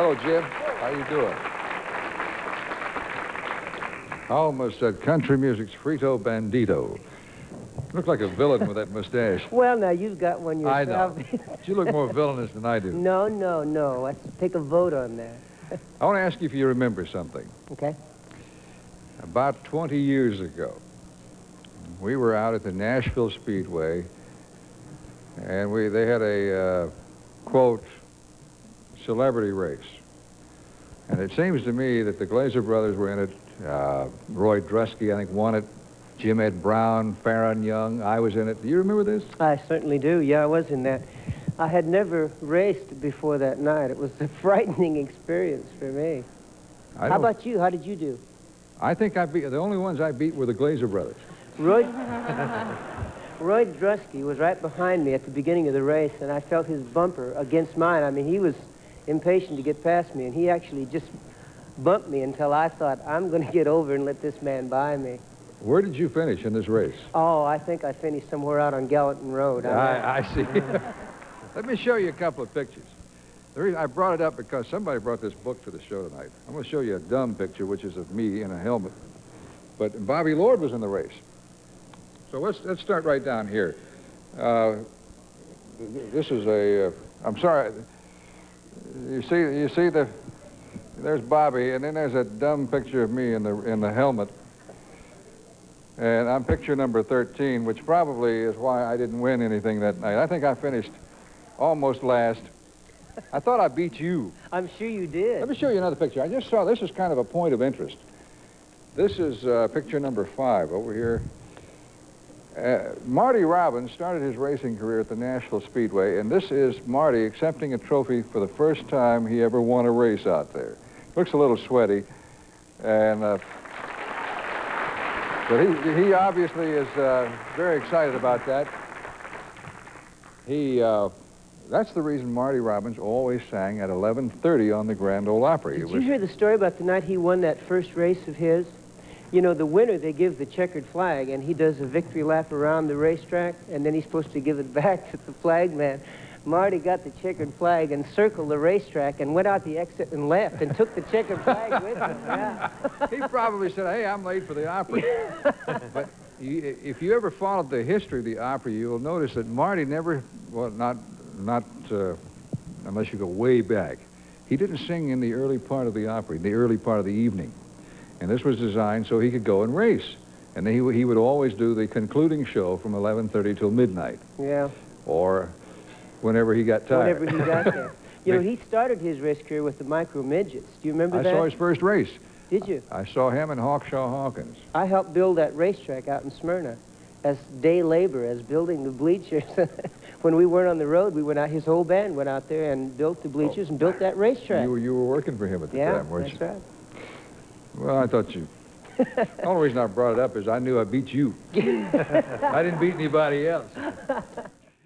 Hello, Jim. How you doing? I almost said country music's Frito Bandito. Look like a villain with that mustache. Well, now, you've got one yourself. I know. But you look more villainous than I do. No. Let's take a vote on that. I want to ask you if you remember something. Okay. About 20 years ago, we were out at the Nashville Speedway, and they had a, quote, celebrity race. And it seems to me that the Glaser brothers were in it. Roy Drusky, I think, won it. Jim Ed Brown, Farron Young, I was in it. Do you remember this? I certainly do. Yeah, I was in that. I had never raced before that night. It was a frightening experience for me. How about you? How did you do? I think the only ones I beat were the Glaser brothers. Roy Drusky was right behind me at the beginning of the race, and I felt his bumper against mine. I mean, he was impatient to get past me, and he actually just bumped me until I thought, I'm going to get over and let this man by me. Where did you finish in this race? Oh, I think I finished somewhere out on Gallatin Road. I see. Let me show you a couple of pictures. The reason I brought it up because somebody brought this book to the show tonight. I'm going to show you a dumb picture, which is of me in a helmet. But Bobby Lord was in the race. So let's start right down here. This is a, I'm sorry, you see there's Bobby, and then there's a dumb picture of me in the helmet. And I'm picture number 13, which probably is why I didn't win anything that night. I think I finished almost last. I thought I beat you. I'm sure you did. Let me show you another picture. I just saw, this is kind of a point of interest. This is picture number 5 over here. Marty Robbins started his racing career at the Nashville Speedway, and this is Marty accepting a trophy for the first time he ever won a race out there. Looks a little sweaty, and but he obviously is very excited about that. That's the reason Marty Robbins always sang at 11:30 on the Grand Ole Opry. Did you hear the story about the night he won that first race of his? You know, the winner, they give the checkered flag, and he does a victory lap around the racetrack, and then he's supposed to give it back to the flag man. Marty got the checkered flag and circled the racetrack and went out the exit and left and took the checkered flag with him. Yeah. He probably said, hey, I'm late for the Opry. But if you ever followed the history of the Opry, you'll notice that Marty never, well, not unless you go way back, he didn't sing in the early part of the Opry, the early part of the evening. And this was designed so he could go and race. And then he would always do the concluding show from 11:30 till midnight. Yeah. Or whenever he got tired. Whenever he got there. You know, he started his race career with the micro midgets. Do you remember that? I saw his first race. Did you? I saw him and Hawkshaw Hawkins. I helped build that racetrack out in Smyrna as day labor, as building the bleachers. When we weren't on the road, we went out, his whole band went out there and built the bleachers and built that ratrack. You were working for him at the time, weren't you? Yeah, that's right. Well, I thought you... The only reason I brought it up is I knew I beat you. I didn't beat anybody else.